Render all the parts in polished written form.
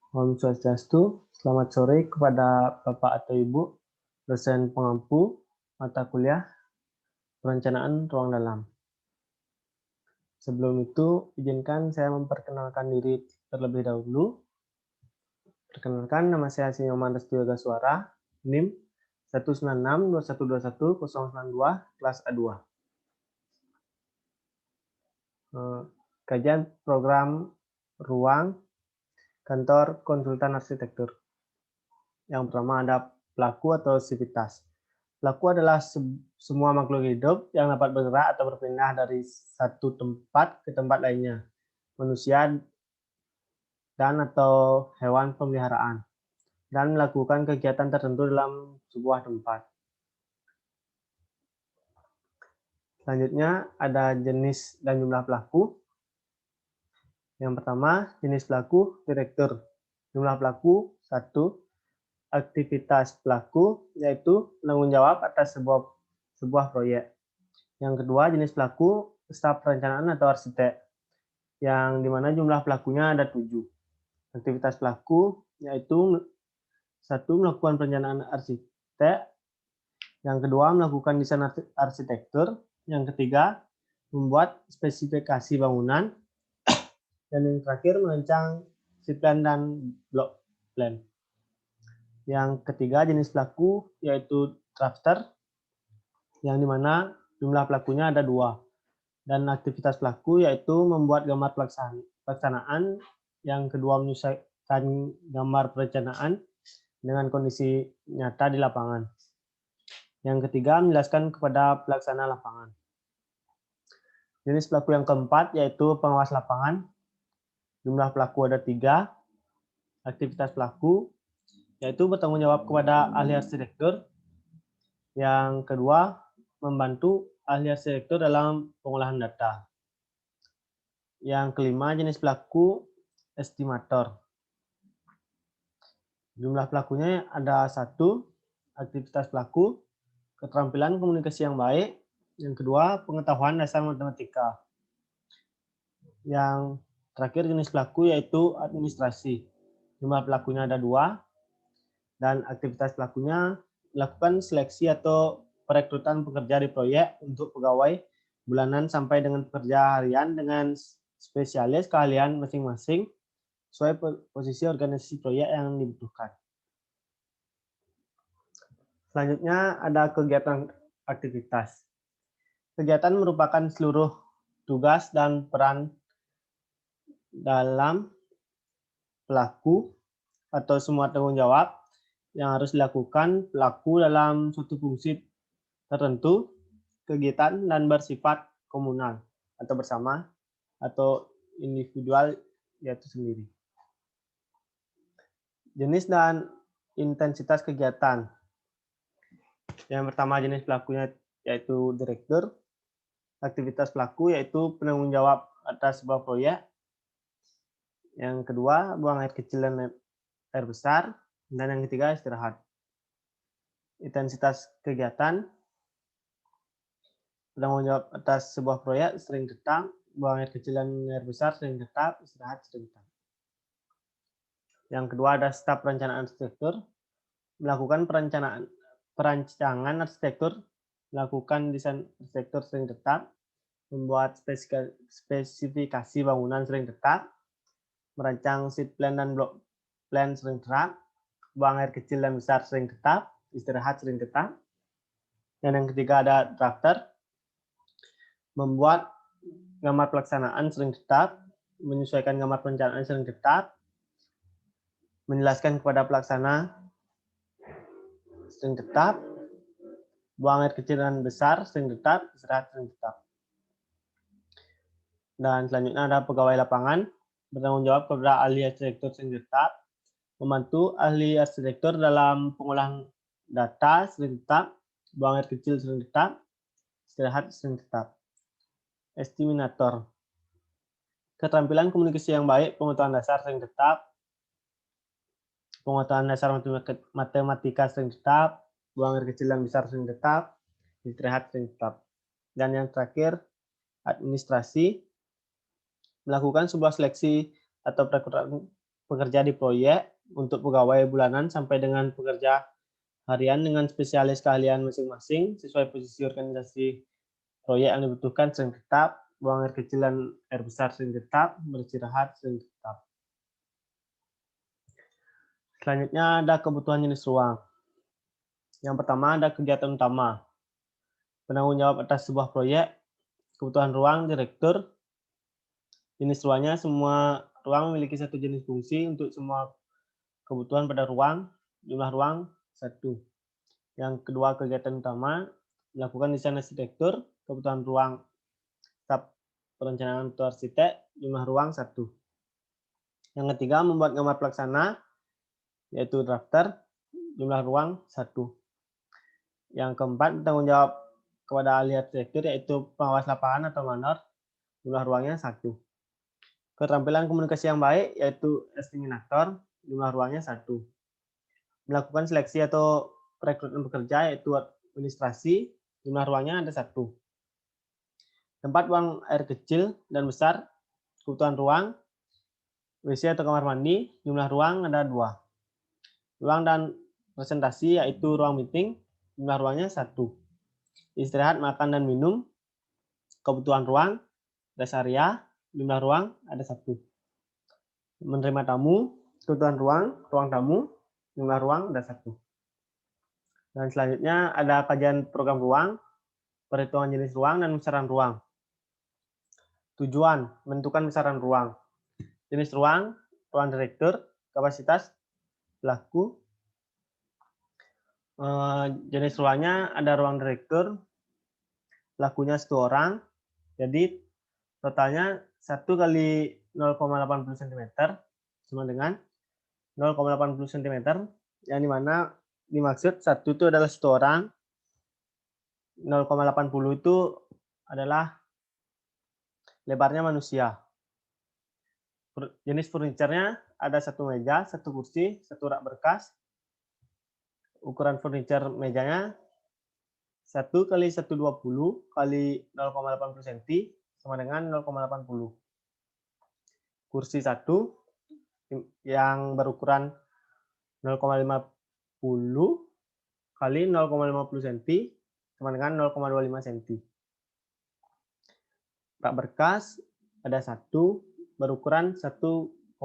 Om Swastiastu, selamat sore kepada Bapak atau Ibu, dosen pengampu mata kuliah perencanaan ruang dalam. Sebelum itu, izinkan saya memperkenalkan diri terlebih dahulu. Perkenalkan, nama saya Sinyoman Restu Yoga Suara, NIM 19621210092, kelas A2. Kajian program ruang kantor konsultan arsitektur. Yang pertama ada pelaku atau sivitas. Pelaku adalah semua makhluk hidup yang dapat bergerak atau berpindah dari satu tempat ke tempat lainnya. Manusia dan atau hewan peliharaan. Dan melakukan kegiatan tertentu dalam sebuah tempat. Selanjutnya ada jenis dan jumlah pelaku. Yang pertama, jenis pelaku, direktur. Jumlah pelaku, 1. Aktivitas pelaku, yaitu penanggung jawab atas sebuah proyek. Yang kedua, jenis pelaku, staf perencanaan atau arsitek, yang dimana jumlah pelakunya ada 7. Aktivitas pelaku, yaitu 1. Melakukan perencanaan arsitek, yang kedua, melakukan desain arsitektur, yang ketiga, membuat spesifikasi bangunan, dan yang terakhir, merancang site plan dan block plan. Yang ketiga, jenis pelaku, yaitu drafter, yang dimana jumlah pelakunya ada 2. Dan aktivitas pelaku yaitu membuat gambar pelaksanaan, yang kedua menyesuaikan gambar perencanaan dengan kondisi nyata di lapangan. Yang ketiga menjelaskan kepada pelaksana lapangan. Jenis pelaku yang keempat yaitu pengawas lapangan. Jumlah pelaku ada 3. Aktivitas pelaku yaitu bertanggung jawab kepada ahli arsitektur. Yang kedua membantu ahli arsitektur dalam pengolahan data. Yang kelima, jenis pelaku estimator. Jumlah pelakunya ada 1, aktivitas pelaku, keterampilan komunikasi yang baik. Yang kedua, pengetahuan dasar matematika. Yang terakhir, jenis pelaku yaitu administrasi. Jumlah pelakunya ada 2, dan aktivitas pelakunya melakukan seleksi atau perekrutan pekerja di proyek untuk pegawai bulanan sampai dengan pekerja harian dengan spesialis keahlian masing-masing sesuai posisi organisasi proyek yang dibutuhkan. Selanjutnya ada kegiatan aktivitas. Kegiatan merupakan seluruh tugas dan peran dalam pelaku atau semua tanggung jawab yang harus dilakukan pelaku dalam suatu fungsi tertentu, kegiatan dan bersifat komunal atau bersama atau individual yaitu sendiri. Jenis dan intensitas kegiatan. Yang pertama jenis pelakunya yaitu direktur. Aktivitas pelaku yaitu penanggung jawab atas sebuah proyek. Yang kedua buang air kecil dan air besar. Dan yang ketiga istirahat. Intensitas kegiatan. Penanggung jawab atas sebuah proyek sering tetap. Buang air kecil dan air besar sering tetap. Istirahat sering tetap. Yang kedua ada staf perencanaan arsitektur. Melakukan perancangan arsitektur, melakukan desain arsitektur sering tetap, membuat spesifikasi bangunan sering tetap, merancang site plan dan block plan sering tetap, buang air kecil dan besar sering tetap, istirahat sering tetap. Dan yang ketiga ada drafter, membuat gambar pelaksanaan sering tetap, menyesuaikan gambar perencanaan sering tetap, menjelaskan kepada pelaksana sering tetap, buang air kecil dan besar sering tetap, istirahat sering tetap. Dan selanjutnya ada pegawai lapangan, bertanggung jawab kepada ahli arsitektur sering tetap, membantu ahli arsitektur dalam pengolahan data sering tetap, buang air kecil sering tetap, istirahat sering tetap. Estimator, keterampilan komunikasi yang baik, pengetahuan dasar sering tetap, pengetahuan dasar matematika sering tetap, buang air kecil dan besar sering tetap, istirahat sering tetap. Dan yang terakhir, administrasi, melakukan sebuah seleksi atau perekrutan pekerja di proyek untuk pegawai bulanan sampai dengan pekerja harian dengan spesialis keahlian masing-masing sesuai posisi organisasi proyek yang dibutuhkan sering tetap, buang air kecil dan air besar sering tetap, beristirahat sering tetap. Selanjutnya ada kebutuhan jenis ruang. Yang pertama ada kegiatan utama. Penanggung jawab atas sebuah proyek, kebutuhan ruang, direktur. Jenis ruangnya, semua ruang memiliki satu jenis fungsi untuk semua kebutuhan pada ruang, jumlah ruang 1. Yang kedua kegiatan utama, melakukan desain arsitektur, kebutuhan ruang, staf perencanaan untuk arsitek, jumlah ruang 1. Yang ketiga, membuat gambar pelaksana, yaitu drafter, jumlah ruang 1. Yang keempat, tanggung jawab kepada ahli arsitektur, yaitu pengawas lapangan atau manor, jumlah ruangnya 1. Keterampilan komunikasi yang baik, yaitu estimator, jumlah ruangnya 1. Melakukan seleksi atau perekrutan pekerja, yaitu administrasi, jumlah ruangnya ada 1. Tempat buang air kecil dan besar, kebutuhan ruang, WC atau kamar mandi, jumlah ruang ada 2. Ruang dan presentasi, yaitu ruang meeting, jumlah ruangnya 1. Istirahat, makan, dan minum, kebutuhan ruang, rest area, jumlah ruang ada 1. Menerima tamu, kebutuhan ruang, ruang tamu, jumlah ruang ada 1. Dan selanjutnya ada kajian program ruang, perhitungan jenis ruang, dan besaran ruang. Tujuan, menentukan besaran ruang. Jenis ruang, ruang direktur, kapasitas, pelaku. Jenis ruangnya ada ruang direktur, pelakunya 1 orang, jadi totalnya 1 kali 0,80 cm sama dengan 0,80 cm, yang dimana dimaksud 1 itu adalah 1 orang, 0,80 itu adalah lebarnya manusia. Jenis furniturnya ada 1 meja, 1 kursi, 1 rak berkas. Ukuran furniture mejanya 1 kali 120 kali 0,80 cm sama dengan 0,80. Kursi 1 yang berukuran 0,50 kali 0,50 cm sama dengan 0,25 cm. Rak berkas ada 1 berukuran 1,50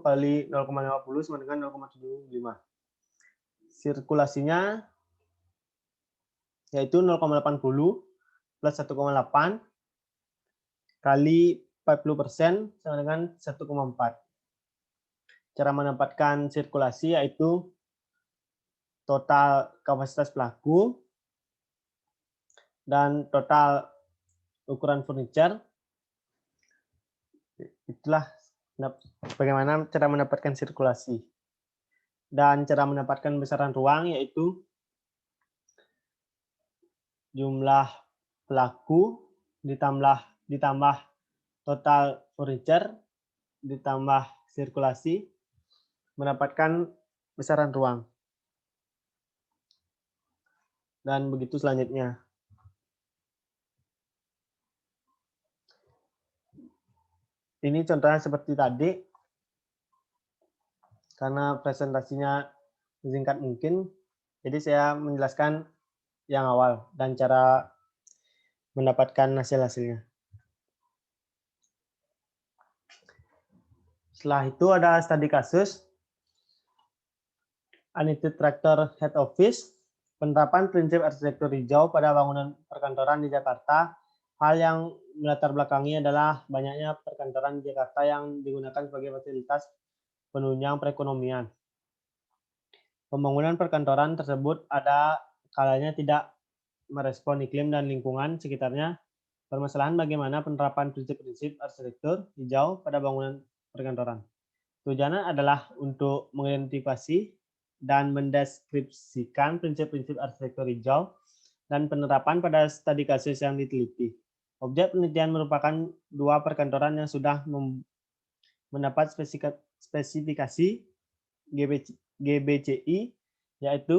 kali 0,50 sama dengan 0,75. Sirkulasinya yaitu 0,80 plus 1,8 kali 40% sama dengan 1,4. Cara menempatkan sirkulasi yaitu total kapasitas pelaku dan total ukuran furniture. Itulah bagaimana cara mendapatkan sirkulasi. Dan cara mendapatkan besaran ruang yaitu jumlah pelaku ditambah total furniture ditambah sirkulasi mendapatkan besaran ruang. Dan begitu selanjutnya. Ini contohnya seperti tadi, karena presentasinya singkat mungkin, jadi saya menjelaskan yang awal dan cara mendapatkan hasil-hasilnya. Setelah itu ada studi kasus, United Tractor Head Office, penerapan prinsip arsitektur hijau pada bangunan perkantoran di Jakarta. Hal yang melatar belakangi adalah banyaknya perkantoran di Jakarta yang digunakan sebagai fasilitas penunjang perekonomian. Pembangunan perkantoran tersebut ada kalanya tidak merespon iklim dan lingkungan sekitarnya. Permasalahan bagaimana penerapan prinsip-prinsip arsitektur hijau pada bangunan perkantoran. Tujuannya adalah untuk mengidentifikasi dan mendeskripsikan prinsip-prinsip arsitektur hijau dan penerapan pada studi kasus yang diteliti. Objek penelitian merupakan 2 perkantoran yang sudah mendapat spesifikasi GBCI, yaitu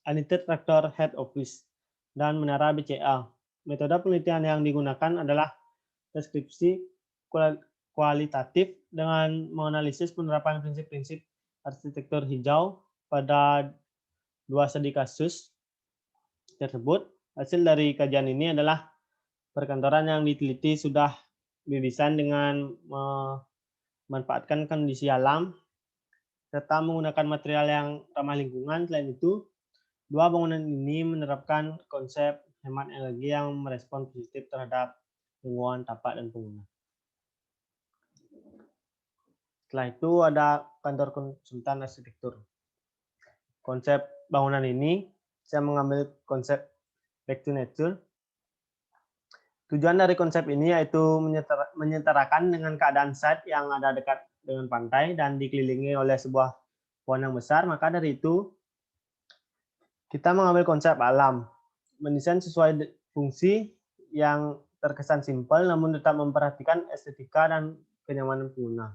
United Tractor Head Office dan Menara BCA. Metode penelitian yang digunakan adalah deskripsi kualitatif dengan menganalisis penerapan prinsip-prinsip arsitektur hijau pada 2 studi kasus tersebut. Hasil dari kajian ini adalah perkantoran yang diteliti sudah didesain dengan memanfaatkan kondisi alam serta menggunakan material yang ramah lingkungan. Selain itu, 2 bangunan ini menerapkan konsep hemat energi yang merespon positif terhadap lingkungan, tapak, dan pengguna. Setelah itu ada kantor konsultan arsitektur. Konsep bangunan ini, saya mengambil konsep back to nature. Tujuan dari konsep ini yaitu menyetarakan dengan keadaan site yang ada dekat dengan pantai dan dikelilingi oleh sebuah pohon yang besar. Maka dari itu, kita mengambil konsep alam, mendesain sesuai fungsi yang terkesan simpel namun tetap memperhatikan estetika dan kenyamanan pengguna.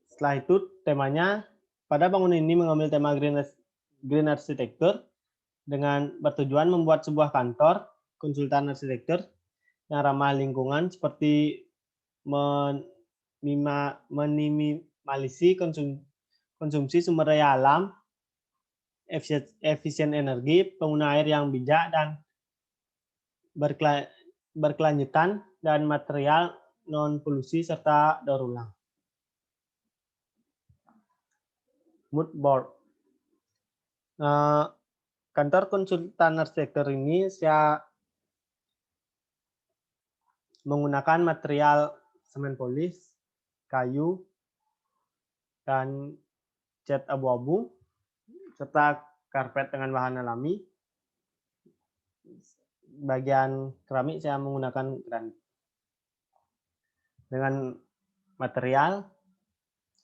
Setelah itu temanya, pada bangunan ini mengambil tema green architecture dengan bertujuan membuat sebuah kantor konsultan arsitektur yang ramah lingkungan seperti meminimalisasi konsumsi sumber daya alam, efisien energi, pengguna air yang bijak dan berkelanjutan, dan material non polusi serta daur ulang. Mood board. Kantor konsultan arsitektur ini saya menggunakan material semen polis, kayu, dan cat abu-abu, serta karpet dengan bahan alami. Bagian keramik saya menggunakan granit. Dengan material,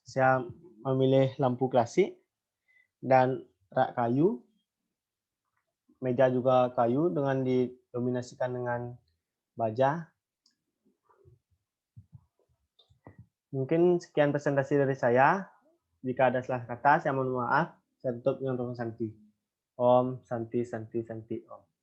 saya memilih lampu klasik dan rak kayu. Meja juga kayu dengan didominasikan dengan baja. Mungkin sekian presentasi dari saya. Jika ada salah kata, saya mohon maaf. Saya tutup dengan Om Santi. Om Santi Santi Santi Om.